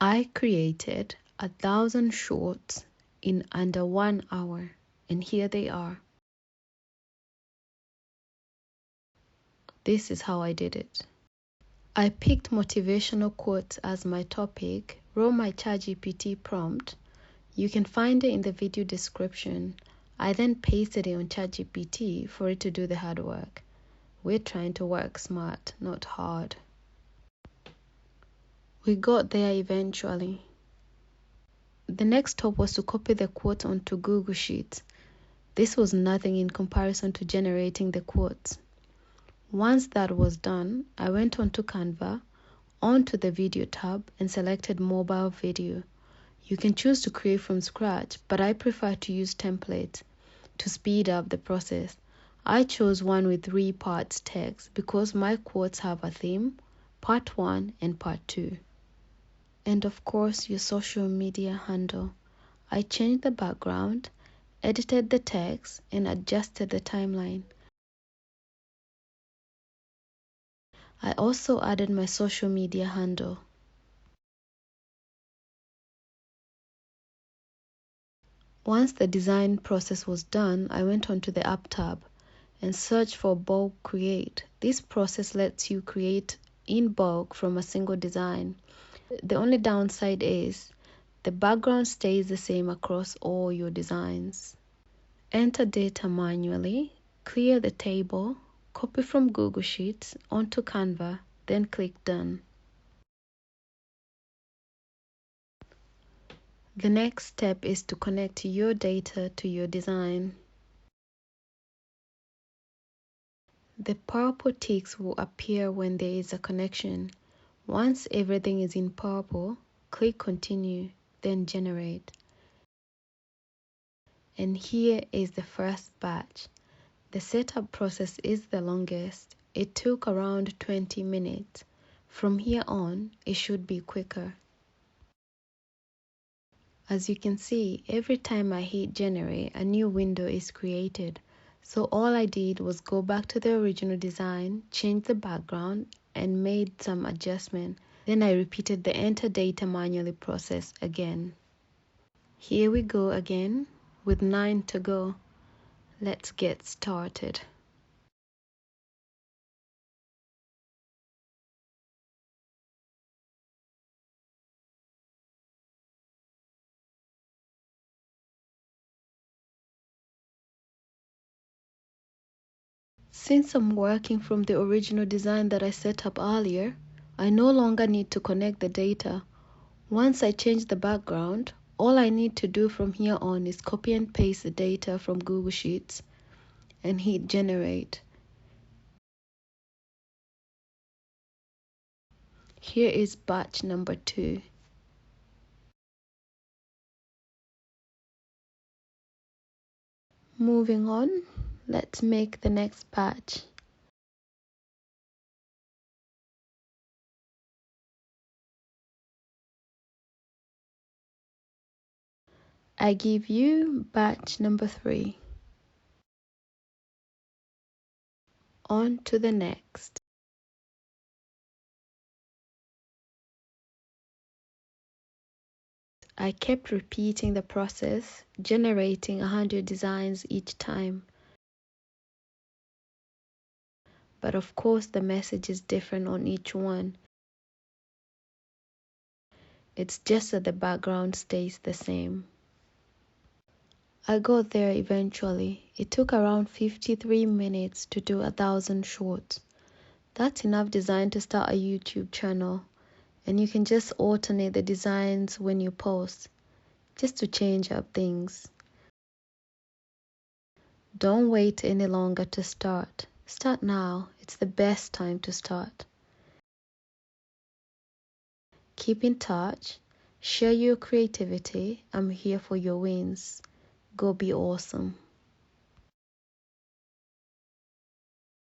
I created 1,000 shorts in under 1 hour, and here they are. This is how I did it. I picked motivational quotes as my topic, wrote my ChatGPT prompt. You can find it in the video description. I then pasted it on ChatGPT for it to do the hard work. We're trying to work smart, not hard. We got there eventually. The next step was to copy the quote onto Google Sheets. This was nothing in comparison to generating the quotes. Once that was done, I went onto Canva, onto the video tab, and selected mobile video. You can choose to create from scratch, but I prefer to use templates to speed up the process. I chose one with 3 parts text because my quotes have a theme, part 1 and part 2. And of course, your social media handle. I changed the background, edited the text, and adjusted the timeline. I also added my social media handle. Once the design process was done, I went onto the App tab and searched for bulk create. This process lets you create in bulk from a single design. The only downside is the background stays the same across all your designs. Enter data manually, clear the table, copy from Google Sheets onto Canva, then click Done. The next step is to connect your data to your design. The purple ticks will appear when there is a connection. Once everything is in purple, click Continue, then Generate. And here is the first batch. The setup process is the longest. It took around 20 minutes. From here on, it should be quicker. As you can see, every time I hit generate, a new window is created. So all I did was go back to the original design, change the background, and made some adjustment. Then I repeated the enter data manually process again. Here we go again with 9 to go. Let's get started. Since I'm working from the original design that I set up earlier, I no longer need to connect the data. Once I change the background, all I need to do from here on is copy and paste the data from Google Sheets and hit generate. Here is batch number 2. Moving on, let's make the next batch. I give you batch number 3. On to the next. I kept repeating the process, generating 100 designs each time. But of course, the message is different on each one. It's just that the background stays the same. I got there eventually. It took around 53 minutes to do 1,000 shorts. That's enough design to start a YouTube channel. And you can just alternate the designs when you post, just to change up things. Don't wait any longer to start. Start now. It's the best time to start. Keep in touch. Share your creativity. I'm here for your wins. Go be awesome.